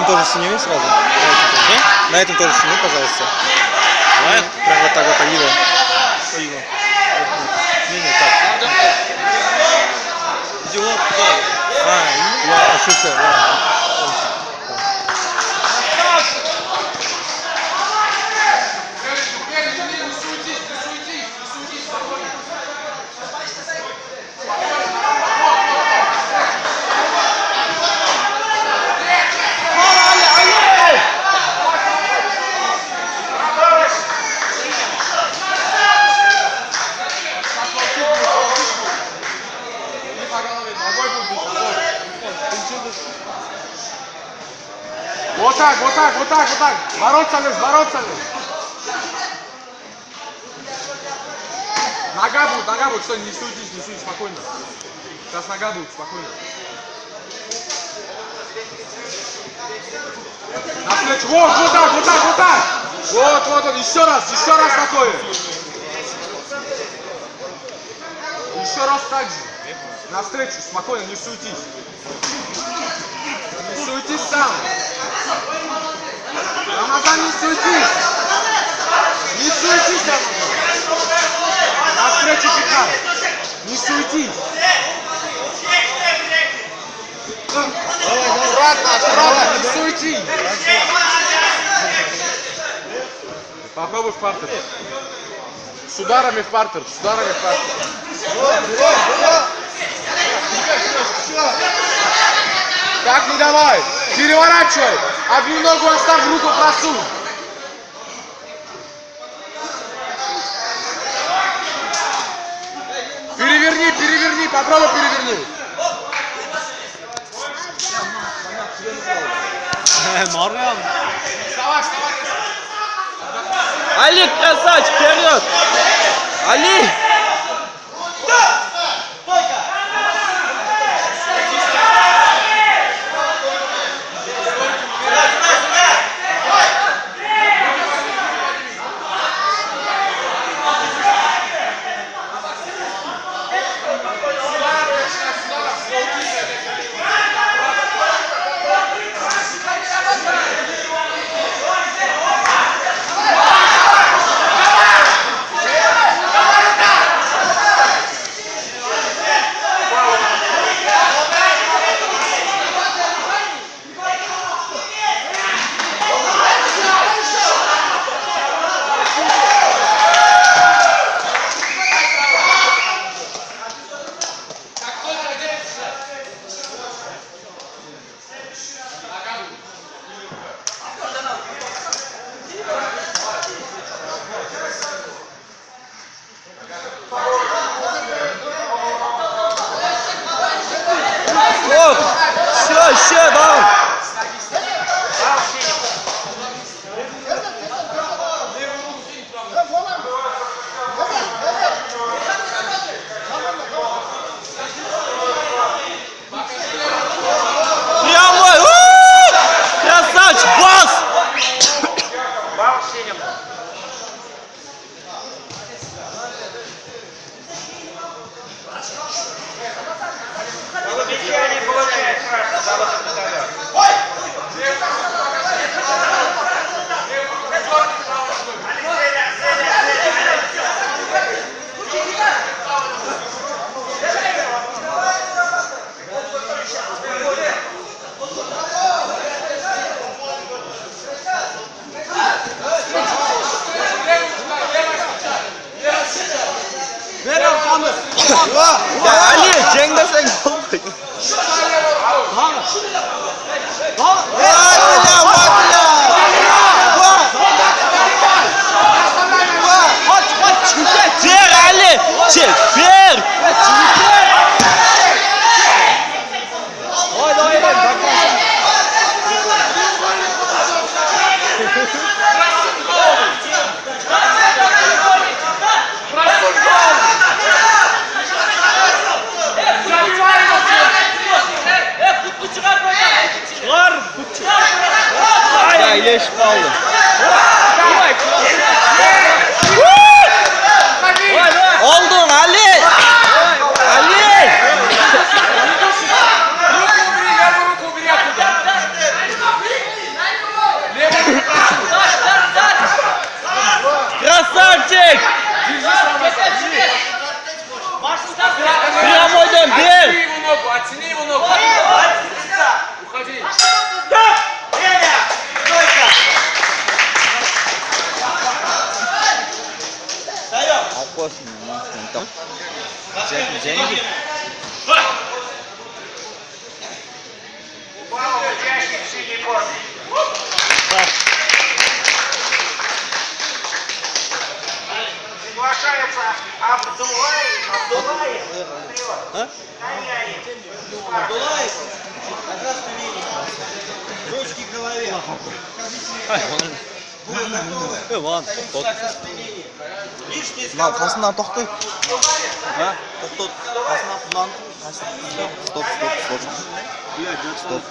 этом тоже сними сразу. На этом тоже сними, пожалуйста. Давай. Прям вот так вот Аида. Не, так. Идиот, куда? Я ошибся. Вот так, вот так, вот так, вот так. Бороться лишь, бороться лишь. Нога будет, что не суетись, спокойно. Сейчас нога будет, спокойно. Навстречу, вот так, вот так, вот так. Вот, еще раз такое. Еще раз так же. Навстречу, спокойно, не суетись. Не суетись сам. Рамазан, не суетись. Не суетись, Рамазан. Навстречу пихай. Не суетись. Аккуратно, не суетись. Попробуй в партер. С ударами в партер, Так, не давай. Переворачивай. Одну ногу оставь, руку просунь. Переверни, попробуй перевернуть. Норм. Вставай. Али, красавчик, вперед! Али! Все, даун! Прямой! Красавчик! Бас! Ya Ali, Ceng'de sen kalmadın. Ver Ali, ver. Çıkar, Алып қойсын. Топ. Деньги. Приглашается Абдулаев. А? Абдулаев. На красной линии. Ручки к голове. Ладно, тот. Лишний из головы. Қасынан тоқтай. А? Тоқтат. Қасынан құлан. Стоп. Стоп.